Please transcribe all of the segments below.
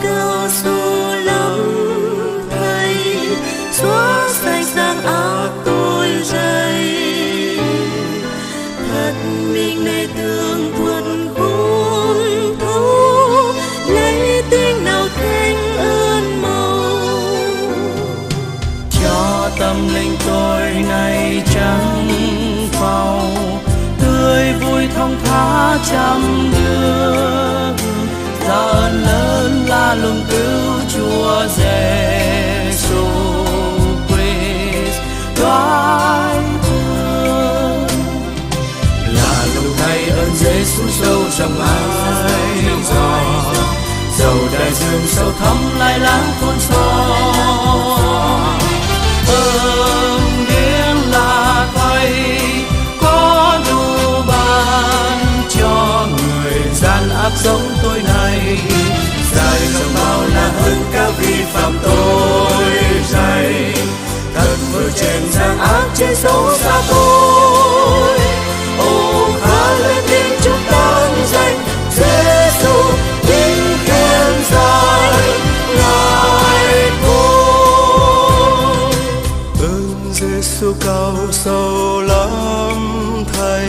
cao số lắm thầy, xóa sạch giang ác tôi dày. Thật mình này thương thuần khôn thấu, lấy tiếng nào thanh ơn màu. Cho tâm linh tôi này trắng phau, tươi vui thông thả trăm đường. Ra ơn lớn la lùng cứu Chúa Giêsu Christ đoái thương. Là lùng thay ơn Giêsu sâu trong ai giò, dầu đại dương sâu thẳm lại lãng khôn xóa. Ơn điển là Thầy có đủ ban cho người gian ác giống tôi này. Dài dòng bao là hơn các vi phạm tôi dày, thật vượt trên gian ác chế xấu xa tôi. Ô khá lên tiếng chúc tán danh Giêsu, tiếng khen dài ngài thôi. Ơn Giêsu cao sâu lắm Thầy,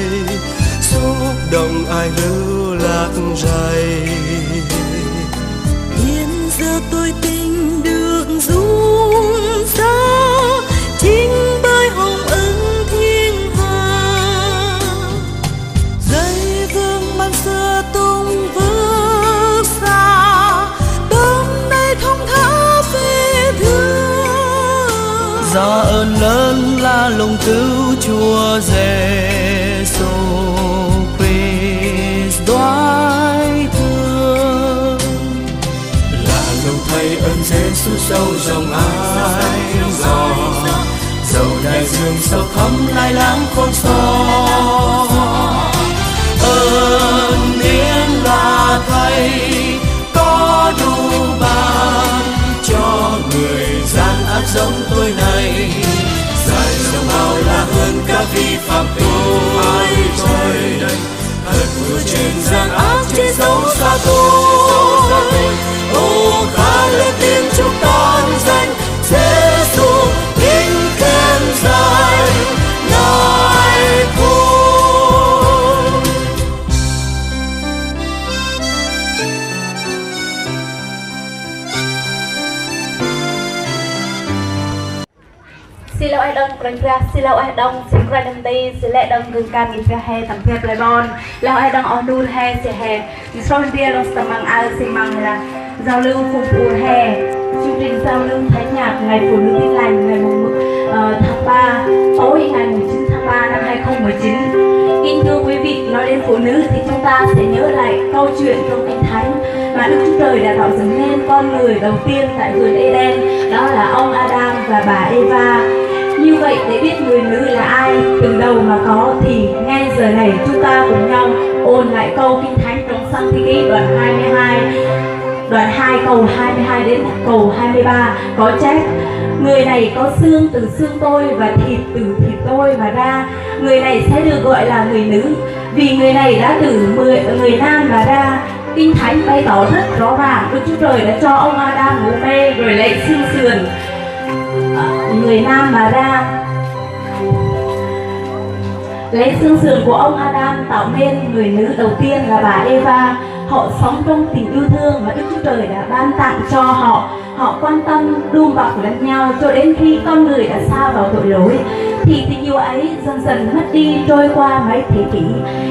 xúc động ai lưu lạc dày. Hiện giờ tôi tình được rung ra, chính bởi hồng ân thiên hà. Dây vương mang xưa tung vước xa, tâm nay thông thả về thương. Do ơn lớn la lùng cứu Chúa Giêsu Christ đoái thương. Là lùng thay ơn Giêsu sâu trong ai giò, dầu đại dương sâu thẳm lại lãng khôn xóa. Ơn điển là Thầy có đủ ban cho người gian ác giống tôi này. Dài dòng bao là hơn các vi phạm tôi đây, thật vượt trên gian ác chế xấu xa tôi. Ô khá lên tiếng chúc tán danh Giêsu, tiếng khen dài ngài thôi. Silau ai đông kren kra, silau ai đông sin kra đâm tây, sile đông gừng can in kra he tam kra plebon, lao ai đông onul he se he, nisron dia los tamang al simang là giao lưu phục vụ hè. Chương trình giao lưu thánh nhạc ngày phụ nữ tin lành ngày tháng 3 tối ngày 19 tháng 3 năm 2019. Kính thưa quý vị, nói đến phụ nữ thì chúng ta sẽ nhớ lại câu chuyện trong Kinh Thánh mà Đức Chúa Trời đã tạo dựng nên con người đầu tiên tại vườn Eden, đó là ông Adam và bà Eva. Như vậy để biết người nữ là ai, từ đầu mà có, thì ngay giờ này chúng ta cùng nhau ôn lại câu Kinh Thánh trong Sáng Thế Ký đoạn 22, đoạn 2 câu 22 đến câu 23 có chép: người này có xương từ xương tôi và thịt từ thịt tôi mà ra, người này sẽ được gọi là người nữ, vì người này đã từ người nam mà ra. Kinh Thánh bày tỏ rất rõ ràng, Đức Chúa Trời đã cho ông Adam mồ mê rồi lấy xương sườn người nam mà ra. Lấy xương sườn của ông Adam tạo nên người nữ đầu tiên là bà Eva. Họ sống trong tình yêu thương mà Đức Chúa Trời đã ban tặng cho họ. Họ quan tâm đùm bọc lẫn nhau cho đến khi con người đã sa vào tội lỗi, thì tình yêu ấy dần dần mất đi, trôi qua mấy thế kỷ,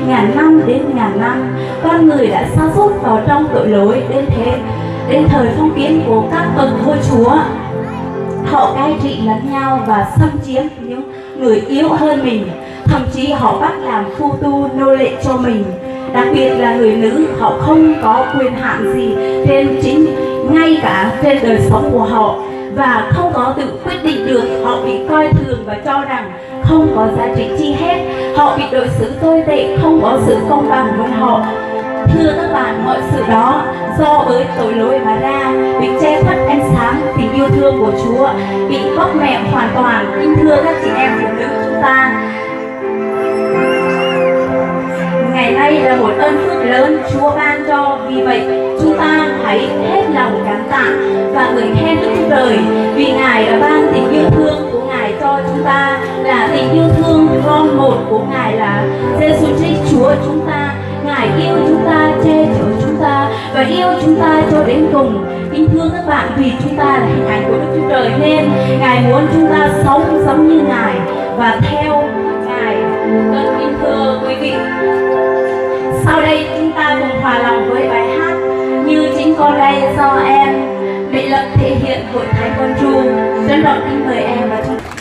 ngàn năm đến ngàn năm. Con người đã sa sút vào trong tội lỗi đến thời phong kiến của các bậc vua chúa. Họ cai trị lẫn nhau và xâm chiếm những người yếu hơn mình, thậm chí họ bắt làm phu tu nô lệ cho mình. Đặc biệt là người nữ, họ không có quyền hạn gì ngay cả trên đời sống của họ, và không có tự quyết định được. Họ bị coi thường và cho rằng không có giá trị chi hết. Họ bị đối xử tồi tệ, không có sự công bằng với họ. Thưa các bạn, mọi sự đó do với tội lỗi mà ra, bị che khuất ánh sáng tình yêu thương của Chúa, bị bóp mẹo hoàn toàn. Kính thưa các chị em phụ nữ chúng ta, ngày nay là một ơn phước lớn Chúa ban cho. Vì vậy chúng ta hãy hết lòng của Ngài là Giêsu Christ Chúa chúng ta. Ngài yêu chúng ta, che chở chúng ta và yêu chúng ta cho đến cùng. Kính thưa các bạn, vì chúng ta là hình ảnh của Đức Chúa Trời nên Ngài muốn chúng ta sống giống như Ngài và theo Ngài. Vâng, kính thưa quý vị, sau đây chúng ta cùng hòa lòng với bài hát Như Chính Con Đây do em Mỹ Lập thể hiện hội Thánh Con Tru. Trân trọng kính mời em và chúng